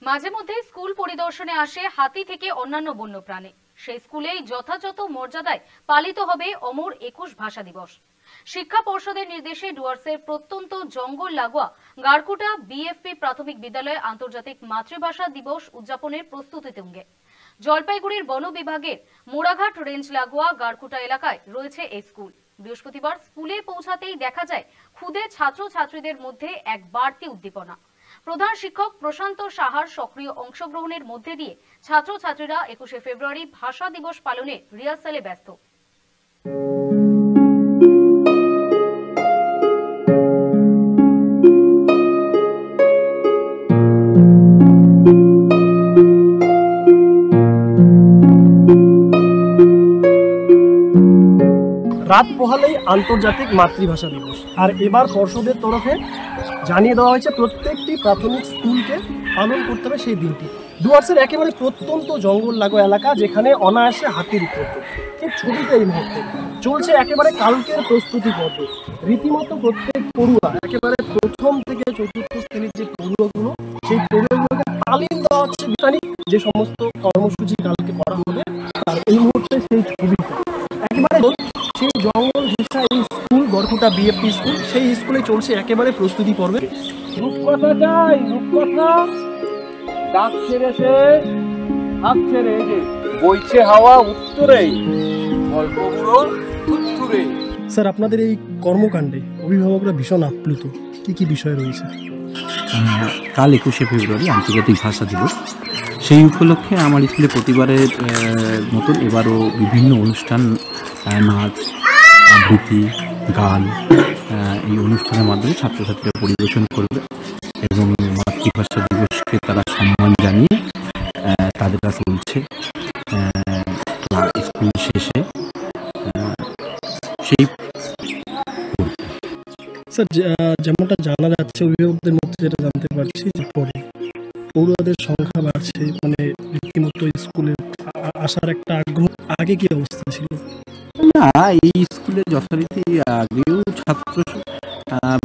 মাঝে মধ্যে স্কুল পরিদর্শনে আসে হাতি থেকে অন্যান্য বন্যপ্রাণী। সেই স্কুলেই যথাযথ মর্যাদায় পালিত হবে অমর 21 ভাষা দিবস। শিক্ষা পর্ষদের নির্দেশে ডুয়ার্সের প্রত্যন্ত জঙ্গল লাগোয়া গারকুটা বিএফপি প্রাথমিক বিদ্যালয়ে আন্তর্জাতিক মাতৃভাষা দিবস উদযাপনের প্রস্তুতি তুঙ্গে। জলপাইগুড়ির বন বিভাগের মোড়াঘাট রেঞ্জ লাগোয়া গারকুটা এলাকায় রয়েছে এই স্কুল। বৃহস্পতিবার স্কুলে পৌঁছাতেই দেখা যায় খুদে ছাত্রছাত্রীদের মধ্যে এক বাড়তি উদ্দীপনা। প্রধান শিক্ষক প্রশান্ত সাহার সক্রিয় অংশগ্রহণের মধ্যে দিয়ে ছাত্রছাত্রীরা 21শে ফেব্রুয়ারি ভাষা দিবস পালনে রিহার্সালে ব্যস্ত। রাত পোহালেই আন্তর্জাতিক মাতৃভাষা দিবস, আর এবার পর্ষদের তরফে জানিয়ে দেওয়া হয়েছে প্রত্যেকটি প্রাথমিক স্কুলকে পালন করতে হবে সেই দিনটি। ডুয়ার্সের একেবারে প্রত্যন্ত জঙ্গল লাগোয়া এলাকা, যেখানে অনায়াসে হাতির উপদ্রব। ঠিক ছবিতে এই মুহূর্তে চলছে একেবারে কালকের প্রস্তুতি পর্ব। রীতিমতো প্রত্যেক পড়ুয়া, একেবারে প্রথম থেকে চতুর্থ শ্রেণীর যে পড়ুয়াগুলো, সেই পড়ুয়াগুলোকে তালিম দেওয়া হচ্ছে বিজ্ঞানিক যে সমস্ত কর্মসূচি কালকে করা হবে। আর এই মুহূর্তে সেই ছবিটা একেবারে সেই জঙ্গল ঘেঁষা এই স্কুল গড়কুটা বিএফপি স্কুল, সেই স্কুলে চলছে একেবারে প্রস্তুতি পর্বে। রূপকথা চাই, রূপকথা ডাক ছেড়েছে, হাত ছেড়ে যে বইছে হাওয়া উত্তরে, গল্পগুলো উত্তরে। স্যার, আপনাদের এই কর্মকাণ্ডে অভিভাবকরা ভীষণ আপ্লুত। কি কি বিষয় রয়েছে? কাল 21শে ফেব্রুয়ারি আন্তর্জাতিক ভাষা দিবস। সেই উপলক্ষে আমার স্কুলে প্রতিবারের মতন এবারও বিভিন্ন অনুষ্ঠান, নাচ, আবৃত্তি, গান, এই অনুষ্ঠানের মাধ্যমে ছাত্রছাত্রীরা পরিবেশন করবে এবং মাতৃভাষা দিবসকে তারা সম্মান জানিয়ে তাদের কাছে চলছে স্কুল শেষে সেই। স্যার, যেমনটা জানা যাচ্ছে, অভিভাবকদের মধ্যে যেটা জানতে পারছি যে পরে পড়ুয়াদের সংখ্যা বাড়ছে, মানে রীতিমতো স্কুলে আসার একটা আগ্রহ। আগে কি অবস্থা ছিল? না, এই স্কুলে যথারীতি আগেও ছাত্র,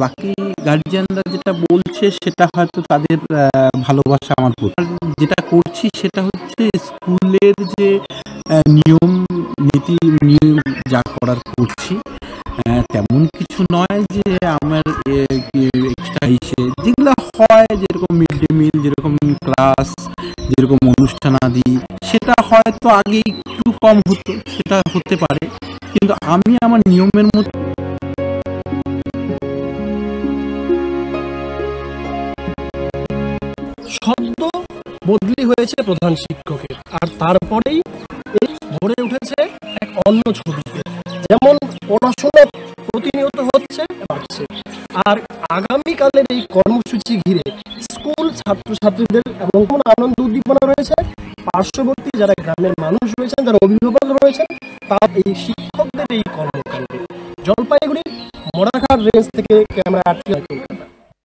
বাকি গার্জিয়ানরা যেটা বলছে সেটা হয়তো তাদের ভালোবাসা আমার প্রতি। যেটা করছি সেটা হচ্ছে স্কুলের যে নিয়ম নীতি নিয়ম যা করার করছি, তেমন কিছু নয় যে আমার এক্সট্রা হিসে যেগুলো হয়, যেরকম মিড ডে মিল, যেরকম ক্লাস, যেরকম অনুষ্ঠানাদি, সেটা হয়তো আগে একটু কম হতো, সেটা হতে পারে, কিন্তু আমি আমার নিয়মের মতো। শব্দ বদলি হয়েছে প্রধান শিক্ষকের, আর তারপরেই এই ভরে উঠেছে এক অন্য ছবিতে। যেমন পড়াশোনা প্রতিনিয়ত হচ্ছে, বাড়ছে, আর আগামীকালের এই কর্মসূচি ঘিরে স্কুল ছাত্রছাত্রীদের এবং কোন আনন্দ উদ্দীপনা রয়েছে। পার্শ্ববর্তী যারা গ্রামের মানুষ রয়েছেন, যারা অভিভাবক রয়েছেন, তার এই শিক্ষকদের এই কর্মকাণ্ডে। জলপাইগুড়ির মোড়াঘাট রেঞ্জ থেকে ক্যামেরা আটকে কলকাতা।